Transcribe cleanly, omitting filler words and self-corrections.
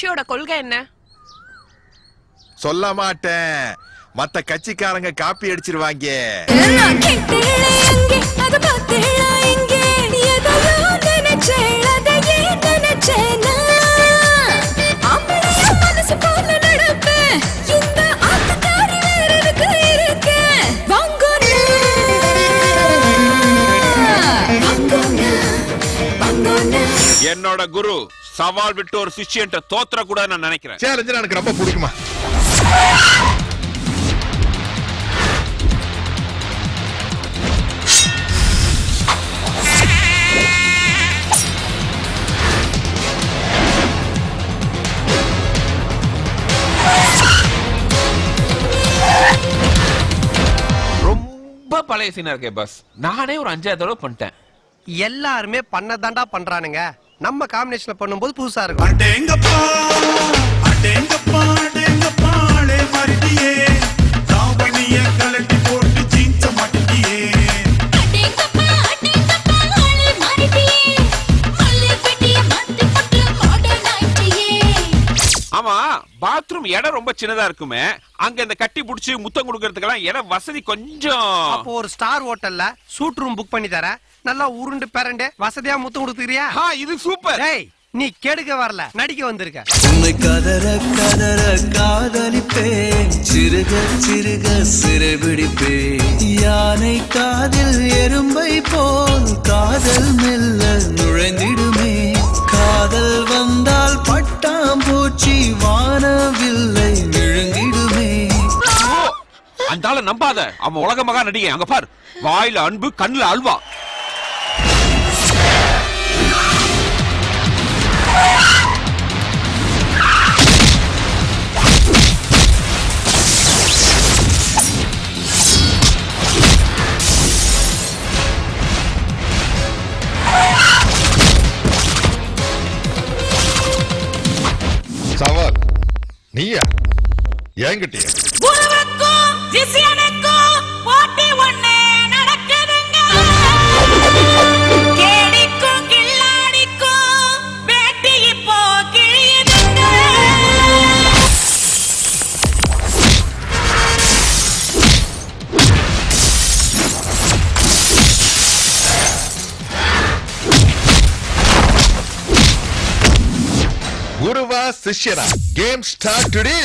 கட்சியோட கொள்கை என்ன? சொல்ல மாட்டேன், மத்த கட்சிக்காரங்க காப்பி அடிச்சிருவாங்க. என்னோட குரு சவால் விட்டு ஒரு சிஷ்யன்ட்ட தோத்துற கூட நான் நினைக்கிறேன். சேலஞ்ச் எனக்கு ரொம்ப பிடிக்குமா. ரொம்ப பழைய சீனா இருக்கே பஸ். நானே ஒரு 5 தடவை பண்ணிட்டேன். எல்லாருமே பண்ணதாண்டா பண்றானுங்க. நம்ம காம்பினேஷன்ல பண்ணும்போது புதுசா இருக்கும். அடேங்கப்பா அடேங்கப்பா அடேங்கப்பாளே மரிடியே தாவணிய கலட்டி போட்டு ஜீன்ஸ் மாட்டியே. அடேங்கப்பா அடேங்கப்பா ஆளே மரிடியே மல்லே பெட்டிய மாத்தி போட்டு மாடர்ன் ஆயிட்டியே. ஆமா, பாத்ரூம் இடம் ரொம்ப சின்னதா இருக்குமே, அங்க இந்த கட்டி புடிச்சு முத்தம் கொடுக்கறதுக்கெல்லாம் இடம் வசதி கொஞ்சம். அப்போ ஒரு ஸ்டார் ஹோட்டல்ல சூட் ரூம் புக் பண்ணி தர, நல்லா உருண்டு பேரண்டே வசதியா முத்தம் கொடுத்துக்கிறியா? இது சூப்பர். டேய், நீ கெடுக்க வரல, நடிக்க வந்திருக்க. உன்னை கதற கதற காதலிப்பேன், சிறுக சிறுக சிறைபிடிப்பேன். யானை காதில் எறும்பை போல் காதல் மெல்ல நுழைந்திடுமே. காதல் வந்தால் பட்டாம்பூச்சி வானவில்லை விழுங்கிடுமே. அந்தால நம்பாத, அவன் உலக மகா நடிகை. அங்க பார், வாயில அன்பு, கண்ணுல அல்வா. சவால் நீயா? என்கிட்டயா? உலகக்கும் திசியனுக்கும் போட்டி ஒண்ணே நடக்குதுங்க. கேடிக்கும் கில்லாடிக்கும் வேட்டி இப்போ கிழியுதுங்க. குருவா சிஷ்யனா? Game start today.